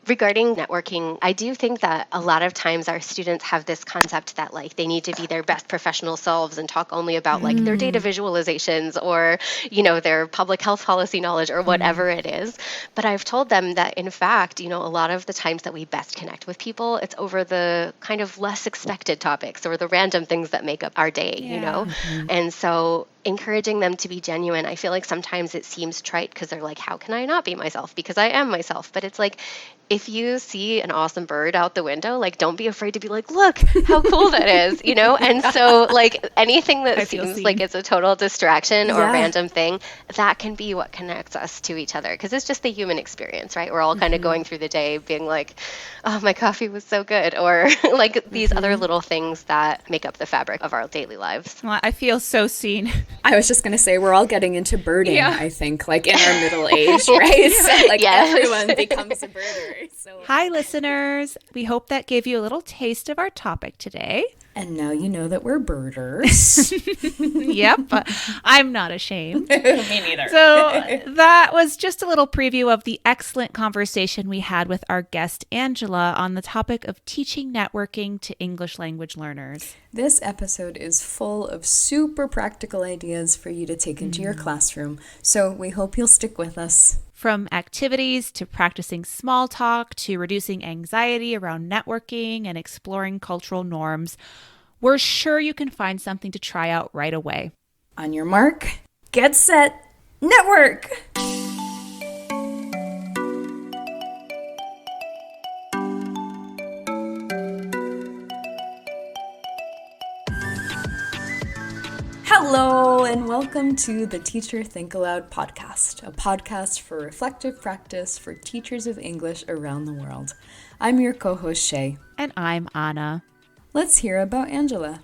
Regarding networking, I do think that a lot of times our students have this concept that like they need to be their best professional selves and talk only about like their data visualizations or, their public health policy knowledge or whatever it is. But I've told them that in fact, a lot of the times that we best connect with people, it's over the kind of less expected topics or the random things that make up our day. And so encouraging them to be genuine, I feel like sometimes it seems trite because they're like, how can I not be myself? Because I am myself. But it's like, if you see an awesome bird out the window, like, don't be afraid to be like, look how cool that is, And so like anything that seems like it's a total distraction or random thing, that can be what connects us to each other. Because it's just the human experience, right? We're all kind of going through the day being like, oh, my coffee was so good. Or like these other little things that make up the fabric of our daily lives. Well, I feel so seen. I was just going to say, we're all getting into birding, I think, like in our middle age, right? So like everyone becomes a birder. So. Hi, listeners. We hope that gave you a little taste of our topic today. And now you know that we're birders. Yep. I'm not ashamed. Me neither. So that was just a little preview of the excellent conversation we had with our guest, Angela, on the topic of teaching networking to English language learners. This episode is full of super practical ideas for you to take into your classroom. So we hope you'll stick with us. From activities to practicing small talk to reducing anxiety around networking and exploring cultural norms, we're sure you can find something to try out right away. On your mark, get set, network! Hello, and welcome to the Teacher Think-Aloud podcast, a podcast for reflective practice for teachers of English around the world. I'm your co-host, Shay. And I'm Anna. Let's hear about Angela.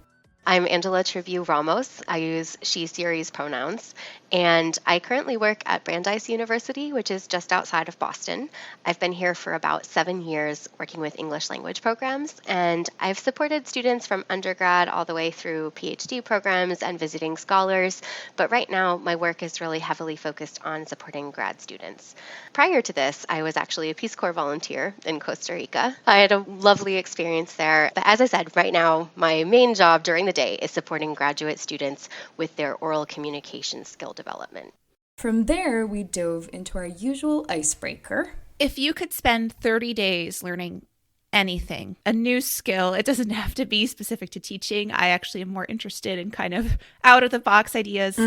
I'm Angela Tribus Ramos. I use she series pronouns, and I currently work at Brandeis University, which is just outside of Boston. I've been here for about 7 years working with English language programs, and I've supported students from undergrad all the way through PhD programs and visiting scholars, but right now my work is really heavily focused on supporting grad students. Prior to this, I was actually a Peace Corps volunteer in Costa Rica. I had a lovely experience there, but as I said, right now my main job during the day is supporting graduate students with their oral communication skill development. From there, we dove into our usual icebreaker. If you could spend 30 days learning anything, a new skill, it doesn't have to be specific to teaching. I actually am more interested in kind of out-of-the-box ideas.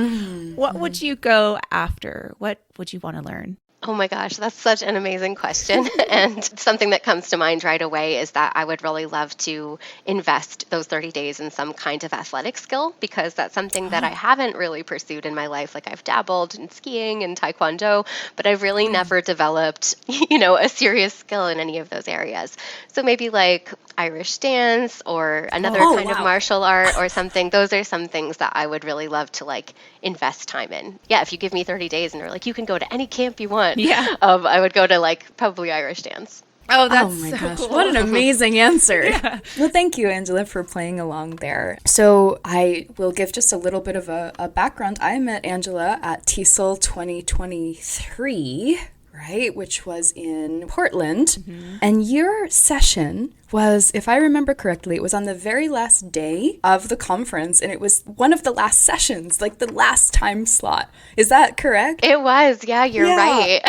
What would you go after? What would you want to learn? Oh my gosh, that's such an amazing question. And something that comes to mind right away is that I would really love to invest those 30 days in some kind of athletic skill, because that's something that I haven't really pursued in my life. Like, I've dabbled in skiing and taekwondo, but I've really never developed, a serious skill in any of those areas. So maybe like Irish dance or another kind of martial art or something. Those are some things that I would really love to like invest time in. Yeah, if you give me 30 days and you're like, you can go to any camp you want. Yeah. I would go to like probably Irish dance. Oh, that's my so gosh. cool. What an amazing answer. Yeah. Well, thank you, Angela, for playing along there. So I will give just a little bit of a background. I met Angela at TESOL 2023, right, which was in Portland. And your session was, if I remember correctly, it was on the very last day of the conference, and it was one of the last sessions, like the last time slot. Is that correct? It was. Yeah, you're right.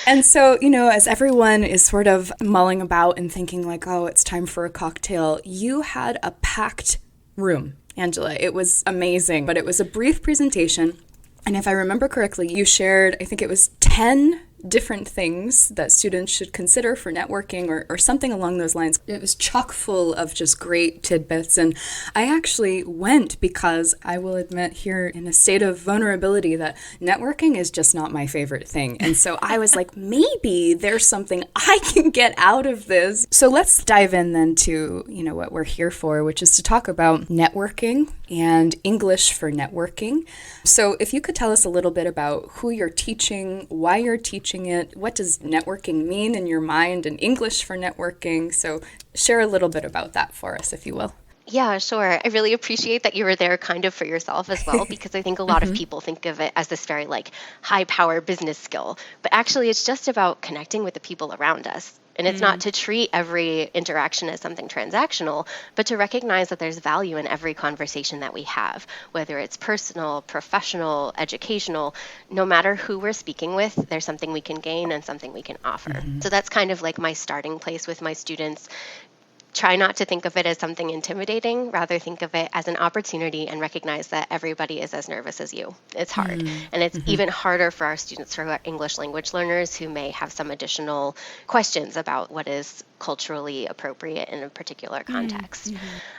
And so, as everyone is sort of mulling about and thinking like, oh, it's time for a cocktail, you had a packed room, Angela. It was amazing, but it was a brief presentation. And if I remember correctly, you shared, I think it was 10 different things that students should consider for networking or something along those lines. It was chock full of just great tidbits. And I actually went because I will admit here in a state of vulnerability that networking is just not my favorite thing. And so I was like, maybe there's something I can get out of this. So let's dive in then to, what we're here for, which is to talk about networking and English for networking. So if you could tell us a little bit about who you're teaching, why you're teaching it, what does networking mean in your mind, and English for networking. So share a little bit about that for us, if you will. Yeah, sure. I really appreciate that you were there kind of for yourself as well, because I think a lot of people think of it as this very like high power business skill, but actually it's just about connecting with the people around us. And it's not to treat every interaction as something transactional, but to recognize that there's value in every conversation that we have, whether it's personal, professional, educational. No matter who we're speaking with, there's something we can gain and something we can offer. So that's kind of like my starting place with my students. Try not to think of it as something intimidating, rather think of it as an opportunity and recognize that everybody is as nervous as you. It's hard. And it's even harder for our students, for our English language learners who may have some additional questions about what is culturally appropriate in a particular context.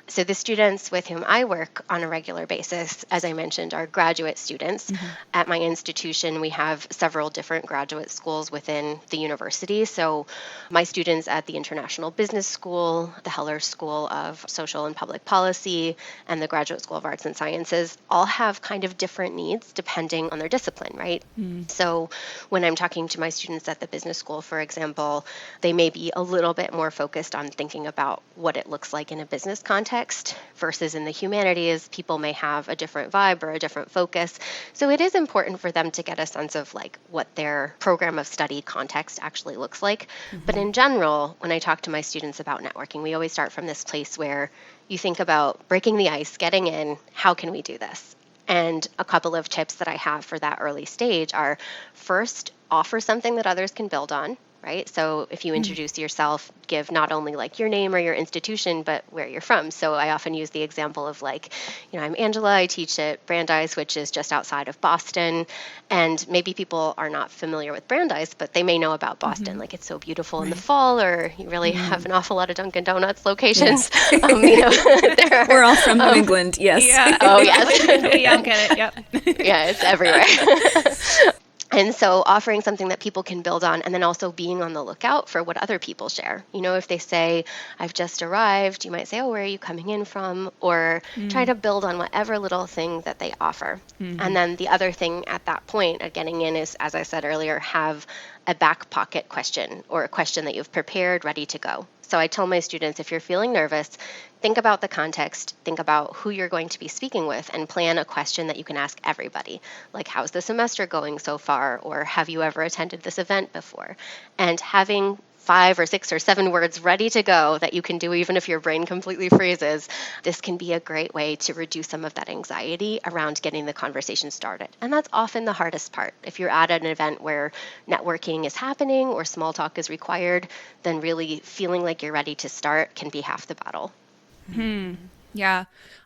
So the students with whom I work on a regular basis, as I mentioned, are graduate students. At my institution, we have several different graduate schools within the university. So my students at the International Business School, the Heller School of Social and Public Policy, and the Graduate School of Arts and Sciences all have kind of different needs depending on their discipline, right? So when I'm talking to my students at the business school, for example, they may be a little bit more focused on thinking about what it looks like in a business context versus in the humanities. People may have a different vibe or a different focus. So it is important for them to get a sense of like what their program of study context actually looks like. But in general, when I talk to my students about networking, we always start from this place where you think about breaking the ice, getting in, how can we do this? And a couple of tips that I have for that early stage are, first, offer something that others can build on, right? So if you introduce yourself, give not only like your name or your institution, but where you're from. So I often use the example of like, I'm Angela, I teach at Brandeis, which is just outside of Boston. And maybe people are not familiar with Brandeis, but they may know about Boston. Like it's so beautiful in the fall, or you really have an awful lot of Dunkin' Donuts locations. Yes. We're all from New England, yes. Yeah. Oh, yes. We all get it, yep. Yeah, it's everywhere. And so offering something that people can build on, and then also being on the lookout for what other people share. If they say, I've just arrived, you might say, oh, where are you coming in from? Or try to build on whatever little thing that they offer. And then the other thing at that point at getting in is, as I said earlier, have a back pocket question or a question that you've prepared ready to go. So I tell my students, if you're feeling nervous, think about the context, think about who you're going to be speaking with, and plan a question that you can ask everybody. Like, how's the semester going so far? Or have you ever attended this event before? And having 5 or 6 or 7 words ready to go that you can do even if your brain completely freezes, this can be a great way to reduce some of that anxiety around getting the conversation started. And that's often the hardest part. If you're at an event where networking is happening or small talk is required, then really feeling like you're ready to start can be half the battle. Yeah.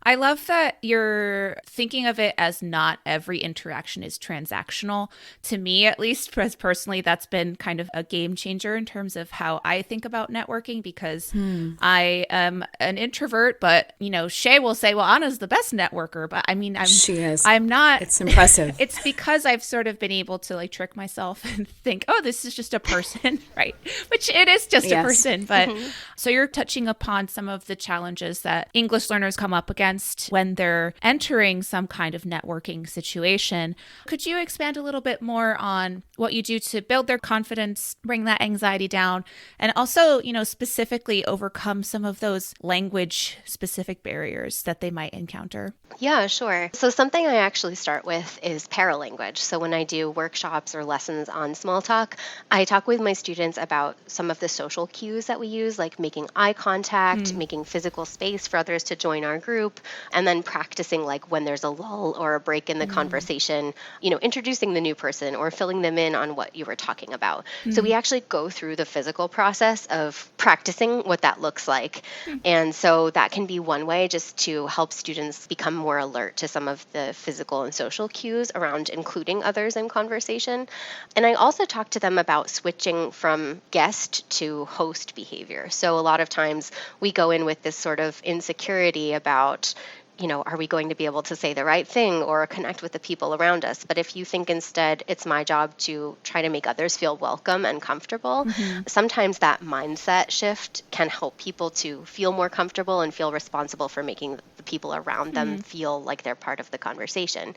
I love that you're thinking of it as not every interaction is transactional. To me, at least, because personally, that's been kind of a game changer in terms of how I think about networking, because I am an introvert, but, Shay will say, well, Anna's the best networker, but she is. I'm not. It's impressive. It's because I've sort of been able to like trick myself and think, oh, this is just a person, right? Which it is just a person. But so you're touching upon some of the challenges that English learners come up against when they're entering some kind of networking situation. Could you expand a little bit more on what you do to build their confidence, bring that anxiety down, and also, specifically overcome some of those language specific barriers that they might encounter? Yeah, sure. So something I actually start with is paralanguage. So when I do workshops or lessons on small talk, I talk with my students about some of the social cues that we use, like making eye contact, making physical space for others to join our group, and then practicing like when there's a lull or a break in the conversation, introducing the new person or filling them in on what you were talking about. So we actually go through the physical process of practicing what that looks like. And so that can be one way just to help students become more alert to some of the physical and social cues around including others in conversation. And I also talk to them about switching from guest to host behavior. So a lot of times we go in with this sort of insecurity about, are we going to be able to say the right thing or connect with the people around us? But if you think instead it's my job to try to make others feel welcome and comfortable, sometimes that mindset shift can help people to feel more comfortable and feel responsible for making the people around them feel like they're part of the conversation.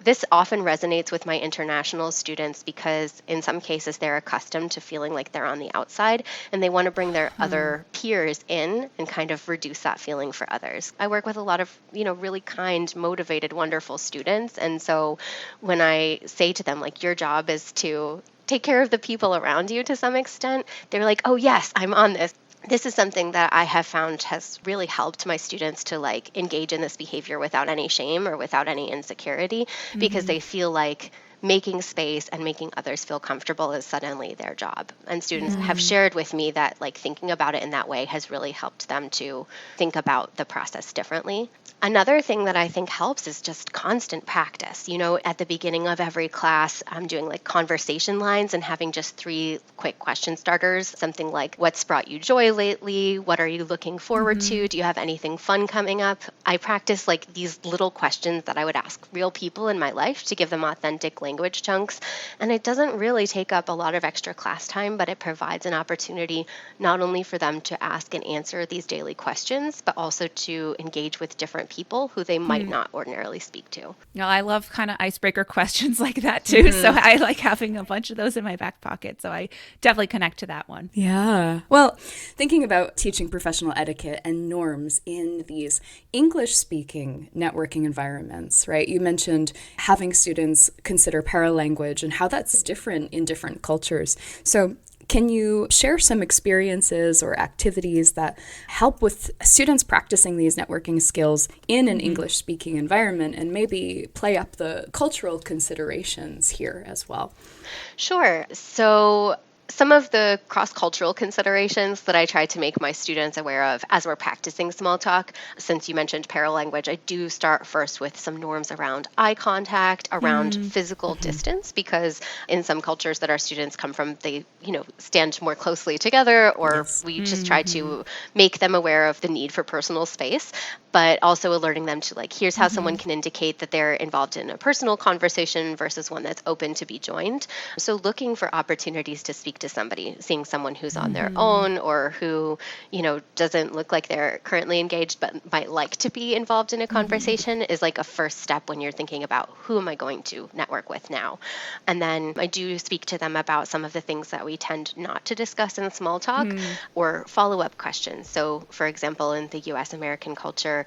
This often resonates with my international students because in some cases they're accustomed to feeling like they're on the outside and they want to bring their other peers in and kind of reduce that feeling for others. I work with a lot of really kind, motivated, wonderful students. And so when I say to them, like, your job is to take care of the people around you to some extent, they're like, oh, yes, I'm on this. This is something that I have found has really helped my students to like engage in this behavior without any shame or without any insecurity, because they feel like making space and making others feel comfortable is suddenly their job. And students have shared with me that like thinking about it in that way has really helped them to think about the process differently. Another thing that I think helps is just constant practice. At the beginning of every class, I'm doing like conversation lines and having just 3 quick question starters, something like, what's brought you joy lately? What are you looking forward to? Do you have anything fun coming up? I practice like these little questions that I would ask real people in my life to give them authentic language chunks. And it doesn't really take up a lot of extra class time, but it provides an opportunity not only for them to ask and answer these daily questions, but also to engage with different people who they might not ordinarily speak to. I love kind of icebreaker questions like that too. So I like having a bunch of those in my back pocket. So I definitely connect to that one. Yeah. Well, thinking about teaching professional etiquette and norms in these English-speaking networking environments, right? You mentioned having students consider paralanguage and how that's different in different cultures. So can you share some experiences or activities that help with students practicing these networking skills in an English-speaking environment and maybe play up the cultural considerations here as well? Sure. So some of the cross-cultural considerations that I try to make my students aware of as we're practicing small talk, since you mentioned paralanguage, I do start first with some norms around eye contact, around physical distance, because in some cultures that our students come from, they, stand more closely together, or we just try to make them aware of the need for personal space, but also alerting them to like, here's how someone can indicate that they're involved in a personal conversation versus one that's open to be joined. So looking for opportunities to speak to somebody, seeing someone who's on their own or who, doesn't look like they're currently engaged but might like to be involved in a conversation is like a first step when you're thinking about who am I going to network with now. And then I do speak to them about some of the things that we tend not to discuss in small talk or follow-up questions. So for example, in the US American culture,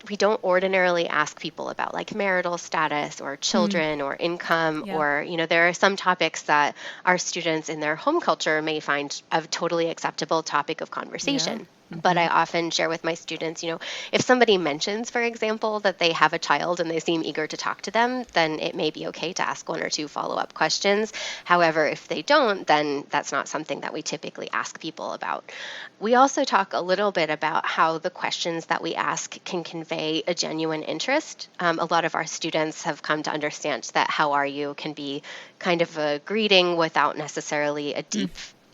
we don't ordinarily ask people about like marital status or children or income or, there are some topics that our students in their home culture may find a totally acceptable topic of conversation. But I often share with my students, if somebody mentions, for example, that they have a child and they seem eager to talk to them, then it may be okay to ask 1 or 2 follow-up questions. However, if they don't, then that's not something that we typically ask people about. We also talk a little bit about how the questions that we ask can convey a genuine interest. A lot of our students have come to understand that how are you can be kind of a greeting without necessarily a deep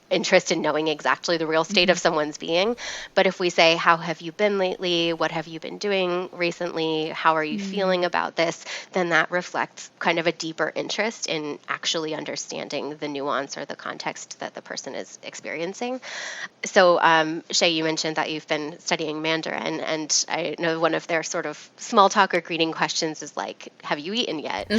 interest in knowing exactly the real state of someone's being. But if we say, how have you been lately? What have you been doing recently? How are you feeling about this? Then that reflects kind of a deeper interest in actually understanding the nuance or the context that the person is experiencing. So Shay, you mentioned that you've been studying Mandarin, and I know one of their sort of small talk or greeting questions is like, have you eaten yet?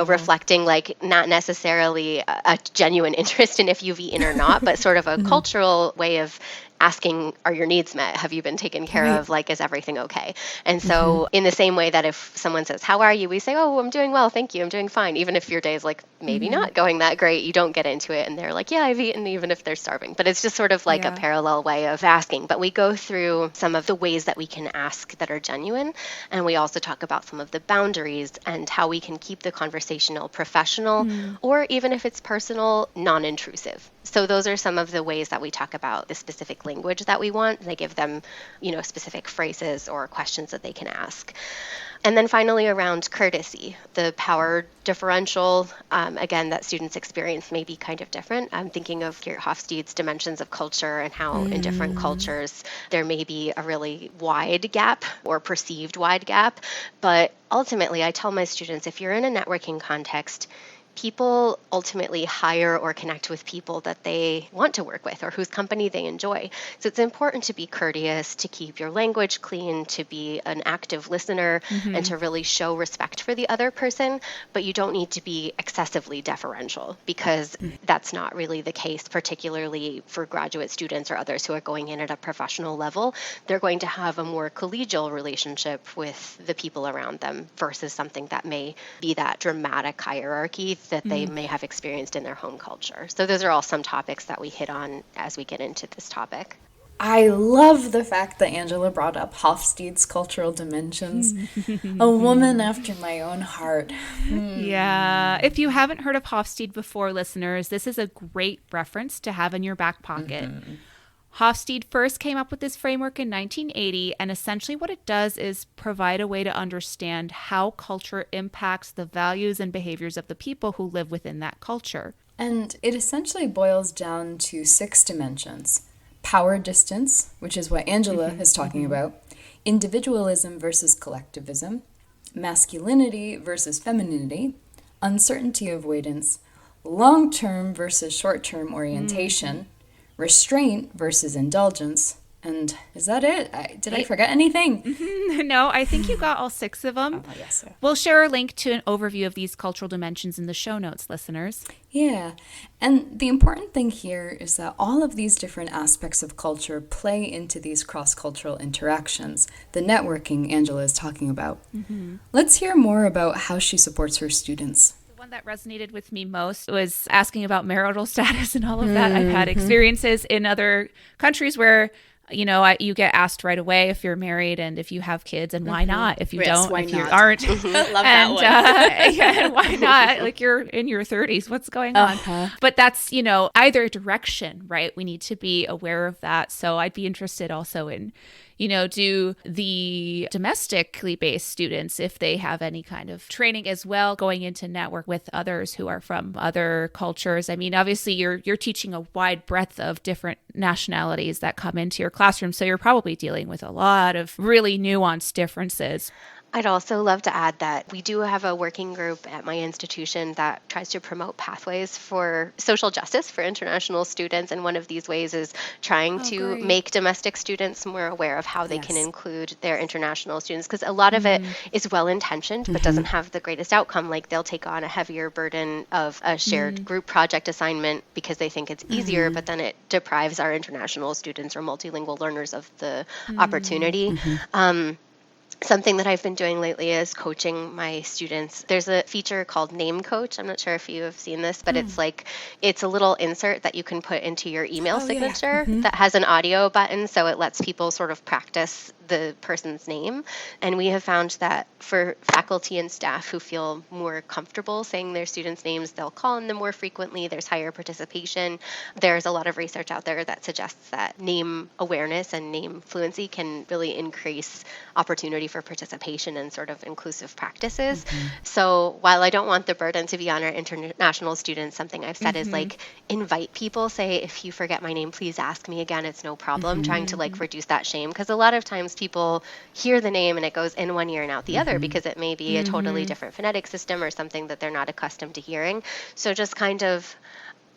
Reflecting like not necessarily a genuine interest in if you've eaten or not, but sort of a cultural way of asking, are your needs met? Have you been taken care of? Like, is everything okay? And so in the same way that if someone says, how are you? We say, oh, I'm doing well. Thank you. I'm doing fine. Even if your day is like maybe not going that great, you don't get into it. And they're like, yeah, I've eaten, even if they're starving. But it's just sort of like a parallel way of asking. But we go through some of the ways that we can ask that are genuine. And we also talk about some of the boundaries and how we can keep the conversational professional, or even if it's personal, non-intrusive. So those are some of the ways that we talk about the specific language that we want. They give them, specific phrases or questions that they can ask. And then finally, around courtesy, the power differential, again, that students experience may be kind of different. I'm thinking of Hofstede's dimensions of culture and how in different cultures there may be a really wide gap or perceived wide gap. But ultimately, I tell my students, if you're in a networking context, people ultimately hire or connect with people that they want to work with or whose company they enjoy. So it's important to be courteous, to keep your language clean, to be an active listener, and to really show respect for the other person. But you don't need to be excessively deferential, because that's not really the case, particularly for graduate students or others who are going in at a professional level. They're going to have a more collegial relationship with the people around them versus something that may be that dramatic hierarchy that they may have experienced in their home culture. So those are all some topics that we hit on as we get into this topic. I love the fact that Angela brought up Hofstede's cultural dimensions. A woman after my own heart. Yeah. If you haven't heard of Hofstede before, listeners, this is a great reference to have in your back pocket. Hofstede first came up with this framework in 1980, and essentially what it does is provide a way to understand how culture impacts the values and behaviors of the people who live within that culture. And it essentially boils down to 6 dimensions. Power distance, which is what Angela is talking about, individualism versus collectivism, masculinity versus femininity, uncertainty avoidance, long-term versus short-term orientation, restraint versus indulgence. And is that it? Did I forget anything? No, I think you got all 6 of them. Oh, yes, sir. We'll share a link to an overview of these cultural dimensions in the show notes, listeners. Yeah, and the important thing here is that all of these different aspects of culture play into these cross-cultural interactions, the networking Angela is talking about. Let's hear more about how she supports her students. The one that resonated with me most was asking about marital status and all of that. I've had experiences in other countries where you get asked right away if you're married and if you have kids, and why not? If you don't, if you aren't. Love that one. And why not? Like, you're in your 30s. What's going on? But that's, either direction, right? We need to be aware of that. So I'd be interested also in, do the domestically based students, if they have any kind of training as well, going into network with others who are from other cultures. I mean, obviously you're teaching a wide breadth of different nationalities that come into your classroom. So you're probably dealing with a lot of really nuanced differences. I'd also love to add that we do have a working group at my institution that tries to promote pathways for social justice for international students. And one of these ways is trying to make domestic students more aware of how they can include their international students. Because a lot of it is well-intentioned, but doesn't have the greatest outcome. Like, they'll take on a heavier burden of a shared group project assignment because they think it's easier, but then it deprives our international students or multilingual learners of the opportunity. Something that I've been doing lately is coaching my students. There's a feature called Name Coach. I'm not sure if you have seen this, but it's a little insert that you can put into your email signature that has an audio button, so it lets people sort of practice the person's name. And we have found that for faculty and staff who feel more comfortable saying their students' names, they'll call on them more frequently. There's higher participation. There's a lot of research out there that suggests that name awareness and name fluency can really increase opportunity for participation and sort of inclusive practices. So while I don't want the burden to be on our international students, something I've said is invite people, say, if you forget my name, please ask me again. It's no problem. Trying to reduce that shame, because a lot of times people hear the name and it goes in one ear and out the other because it may be a totally different phonetic system or something that they're not accustomed to hearing. So just kind of,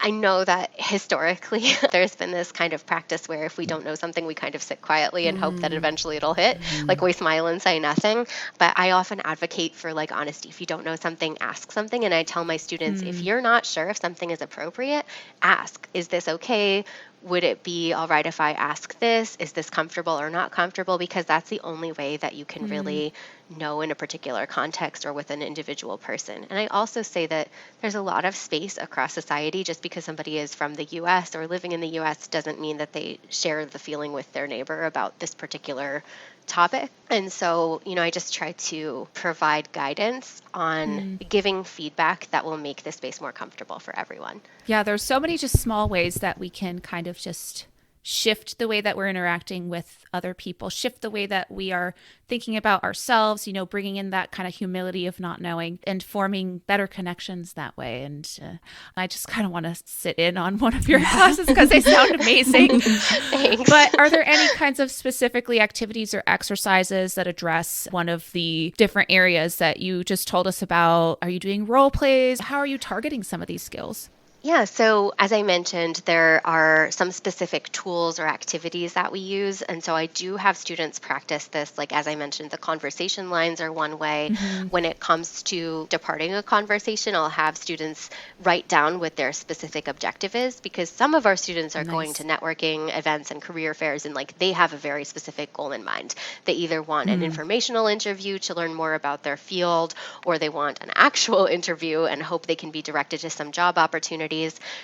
I know that historically there's been this kind of practice where if we don't know something, we kind of sit quietly and hope that eventually it'll hit. Like, we smile and say nothing. But I often advocate for honesty. If you don't know something, ask something. And I tell my students, if you're not sure if something is appropriate, ask. Is this okay? Would it be all right if I ask this? Is this comfortable or not comfortable? Because that's the only way that you can really know in a particular context or with an individual person. And I also say that there's a lot of space across society. Just because somebody is from the U.S. or living in the U.S. doesn't mean that they share the feeling with their neighbor about this particular topic. And so, I just try to provide guidance on giving feedback that will make the space more comfortable for everyone. Yeah, there's so many just small ways that we can kind of just shift the way that we're interacting with other people, shift the way that we are thinking about ourselves, bringing in that kind of humility of not knowing and forming better connections that way. And I just kind of want to sit in on one of your classes because they sound amazing. Thanks. But are there any kinds of specifically activities or exercises that address one of the different areas that you just told us about? Are you doing role plays? How are you targeting some of these skills? Yeah, so as I mentioned, there are some specific tools or activities that we use. And so I do have students practice this. Like, as I mentioned, the conversation lines are one way. When it comes to departing a conversation, I'll have students write down what their specific objective is, because some of our students are going to networking events and career fairs, and like they have a very specific goal in mind. They either want an informational interview to learn more about their field, or they want an actual interview and hope they can be directed to some job opportunities.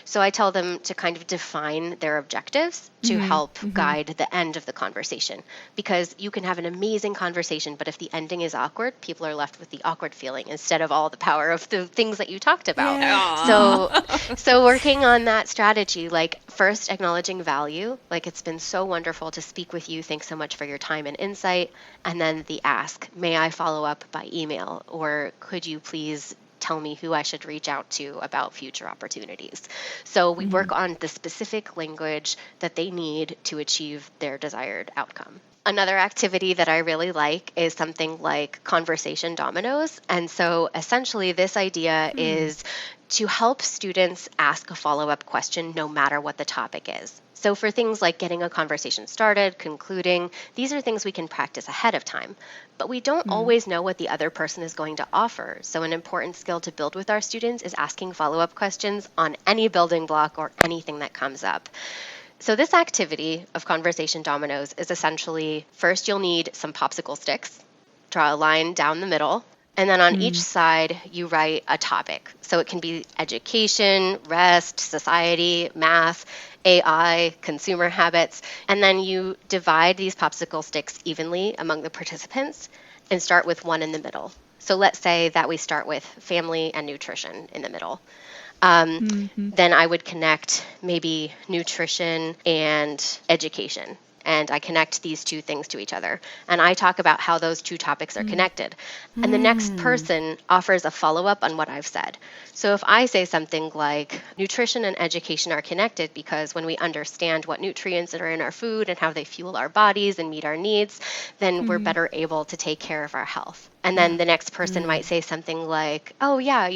So I tell them to kind of define their objectives to help guide the end of the conversation, because you can have an amazing conversation, but if the ending is awkward, people are left with the awkward feeling instead of all the power of the things that you talked about. So working on that strategy, like first acknowledging value, like it's been so wonderful to speak with you. Thanks so much for your time and insight. And then the ask, may I follow up by email, or could you please tell me who I should reach out to about future opportunities. So we work on the specific language that they need to achieve their desired outcome. Another activity that I really like is something like conversation dominoes. And so essentially this idea is to help students ask a follow-up question no matter what the topic is. So for things like getting a conversation started, concluding, these are things we can practice ahead of time. But we don't always know what the other person is going to offer. So an important skill to build with our students is asking follow-up questions on any building block or anything that comes up. So this activity of conversation dominoes is essentially, first you'll need some popsicle sticks, draw a line down the middle, and then on each side, you write a topic. So it can be education, rest, society, math, AI, consumer habits. And then you divide these popsicle sticks evenly among the participants and start with one in the middle. So let's say that we start with family and nutrition in the middle. Then I would connect maybe nutrition and education. And I connect these two things to each other. And I talk about how those two topics are connected. And the next person offers a follow-up on what I've said. So if I say something like, nutrition and education are connected because when we understand what nutrients are in our food and how they fuel our bodies and meet our needs, then we're better able to take care of our health. And then the next person might say something like, oh yeah,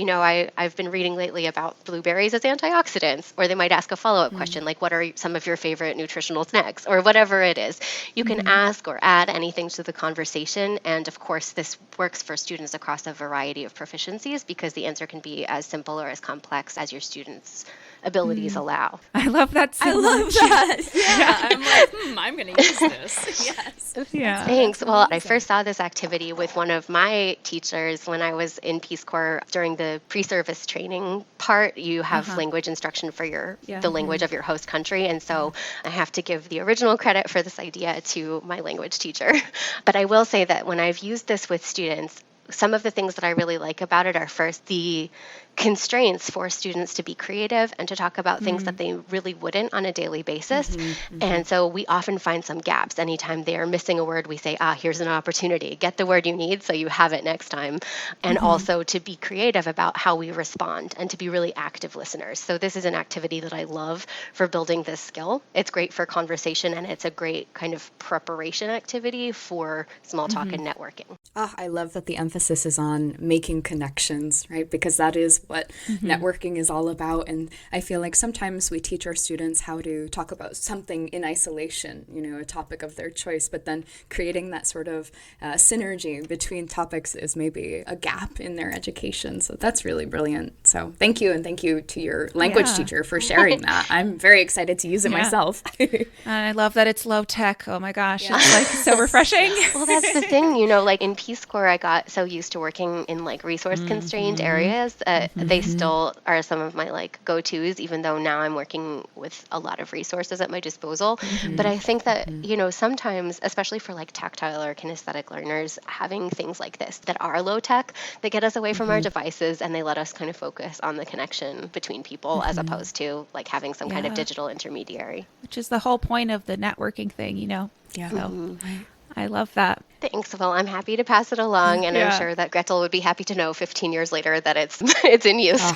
I've been reading lately about blueberries as antioxidants. Or they might ask a follow-up question like, what are some of your favorite nutritional snacks? Or whatever it is. You can ask or add anything to the conversation. And of course, this works for students across a variety of proficiencies because the answer can be as simple or as complex as your students' abilities allow. I love that so I love much. that. Yeah. I'm like, I'm going to use this. Yes. Yeah. Thanks. Well, I first saw this activity with one of my teachers when I was in Peace Corps. During the pre-service training part, you have language instruction for the language of your host country. And so I have to give the original credit for this idea to my language teacher. But I will say that when I've used this with students, some of the things that I really like about it are first the constraints for students to be creative and to talk about things that they really wouldn't on a daily basis. And so we often find some gaps. Anytime they are missing a word, we say, here's an opportunity. Get the word you need so you have it next time. And also to be creative about how we respond and to be really active listeners. So this is an activity that I love for building this skill. It's great for conversation and it's a great kind of preparation activity for small talk and networking. I love that the emphasis is on making connections, right? Because that is what networking is all about. And I feel like sometimes we teach our students how to talk about something in isolation, a topic of their choice, but then creating that sort of synergy between topics is maybe a gap in their education. So that's really brilliant. So thank you. And thank you to your language teacher for sharing that. I'm very excited to use it myself. And I love that it's low tech. Oh my gosh. It's like so refreshing. Well, that's the thing, like in Peace Corps, I got so used to working in like resource constrained areas. They still are some of my like go-tos, even though now I'm working with a lot of resources at my disposal. But I think that, sometimes, especially for like tactile or kinesthetic learners, having things like this that are low tech, that get us away from our devices and they let us kind of focus on the connection between people as opposed to like having some kind of digital intermediary. Which is the whole point of the networking thing, Yeah. So I love that. Thanks. Well, I'm happy to pass it along, and I'm Yeah. sure that Gretel would be happy to know 15 years later that it's it's in use.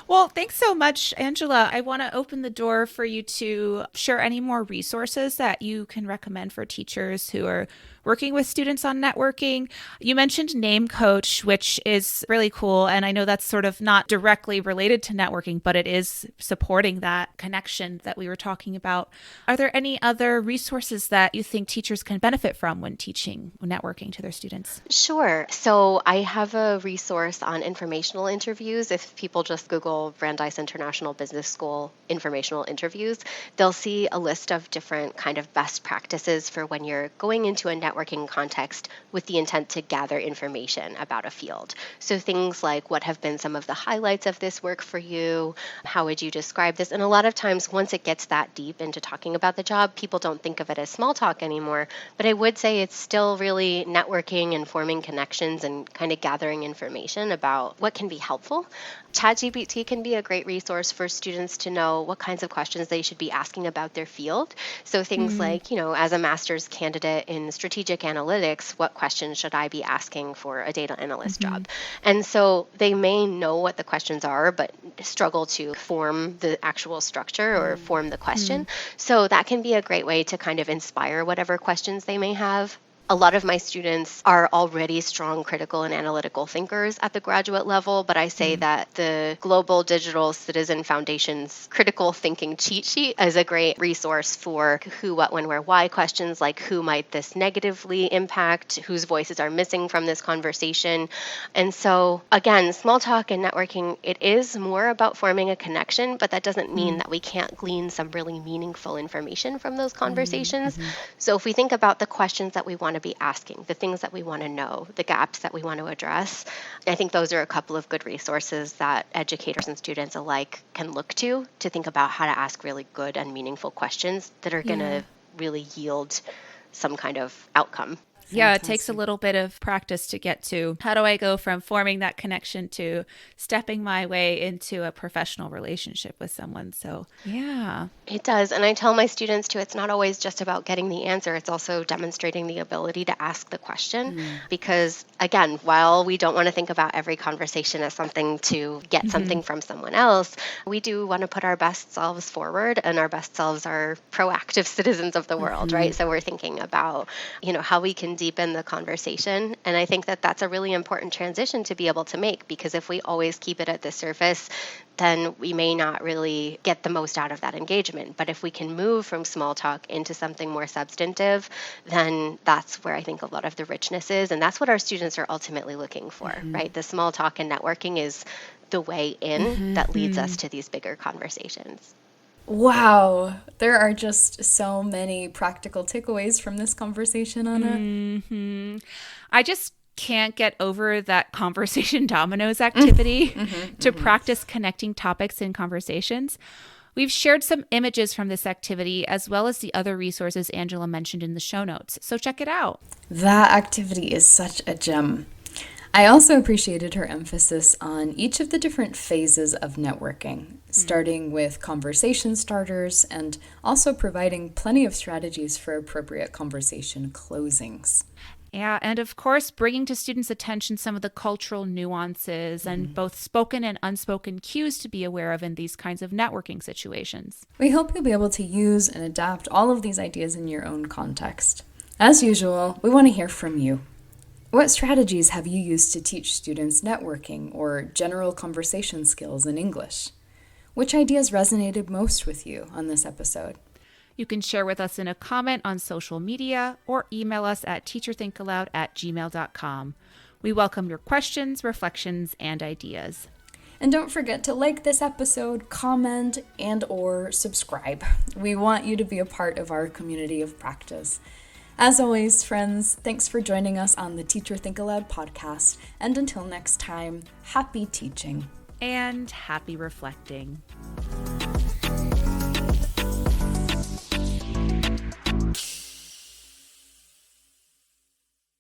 Well, thanks so much, Angela. I want to open the door for you to share any more resources that you can recommend for teachers who are working with students on networking. You mentioned Name Coach, which is really cool. And I know that's sort of not directly related to networking, but it is supporting that connection that we were talking about. Are there any other resources that you think teachers can benefit from when teaching networking to their students? Sure. So I have a resource on informational interviews. If people just Google Brandeis International Business School informational interviews, they'll see a list of different kind of best practices for when you're going into a networking context with the intent to gather information about a field. So things like, what have been some of the highlights of this work for you? How would you describe this? And a lot of times, once it gets that deep into talking about the job, people don't think of it as small talk anymore. But I would say it's still really networking and forming connections and kind of gathering information about what can be helpful. ChatGPT can be a great resource for students to know what kinds of questions they should be asking about their field. So things like, as a master's candidate in strategic analytics, what questions should I be asking for a data analyst job? And so they may know what the questions are, but struggle to form the actual structure or form the question. So that can be a great way to kind of inspire whatever questions they may have. A lot of my students are already strong critical and analytical thinkers at the graduate level, but I say that the Global Digital Citizen Foundation's critical thinking cheat sheet is a great resource for who, what, when, where, why questions, like who might this negatively impact, whose voices are missing from this conversation. And so, again, small talk and networking, it is more about forming a connection, but that doesn't mean that we can't glean some really meaningful information from those conversations. So if we think about the questions that we want to be asking, the things that we want to know, the gaps that we want to address, I think those are a couple of good resources that educators and students alike can look to think about how to ask really good and meaningful questions that are going to really yield some kind of outcome. Yeah, it takes a little bit of practice to get to how do I go from forming that connection to stepping my way into a professional relationship with someone. So, yeah. It does. And I tell my students too, it's not always just about getting the answer. It's also demonstrating the ability to ask the question. Because again, while we don't want to think about every conversation as something to get something from someone else, we do want to put our best selves forward, and our best selves are proactive citizens of the world, right? So we're thinking about, how we can deepen the conversation. And I think that that's a really important transition to be able to make, because if we always keep it at the surface, then we may not really get the most out of that engagement. But if we can move from small talk into something more substantive, then that's where I think a lot of the richness is. And that's what our students are ultimately looking for, right? The small talk and networking is the way in that leads us to these bigger conversations. Wow, there are just so many practical takeaways from this conversation, Anna. I just can't get over that conversation dominoes activity to practice connecting topics in conversations. We've shared some images from this activity as well as the other resources Angela mentioned in the show notes, so check it out. That activity is such a gem. I also appreciated her emphasis on each of the different phases of networking, starting with conversation starters and also providing plenty of strategies for appropriate conversation closings. Yeah, and of course, bringing to students' attention some of the cultural nuances and both spoken and unspoken cues to be aware of in these kinds of networking situations. We hope you'll be able to use and adapt all of these ideas in your own context. As usual, we want to hear from you. What strategies have you used to teach students networking or general conversation skills in English? Which ideas resonated most with you on this episode? You can share with us in a comment on social media or email us at teacherthinkaloud@gmail.com. We welcome your questions, reflections, and ideas. And don't forget to like this episode, comment, and or subscribe. We want you to be a part of our community of practice. As always, friends, thanks for joining us on the Teacher Think Aloud podcast. And until next time, happy teaching. And happy reflecting.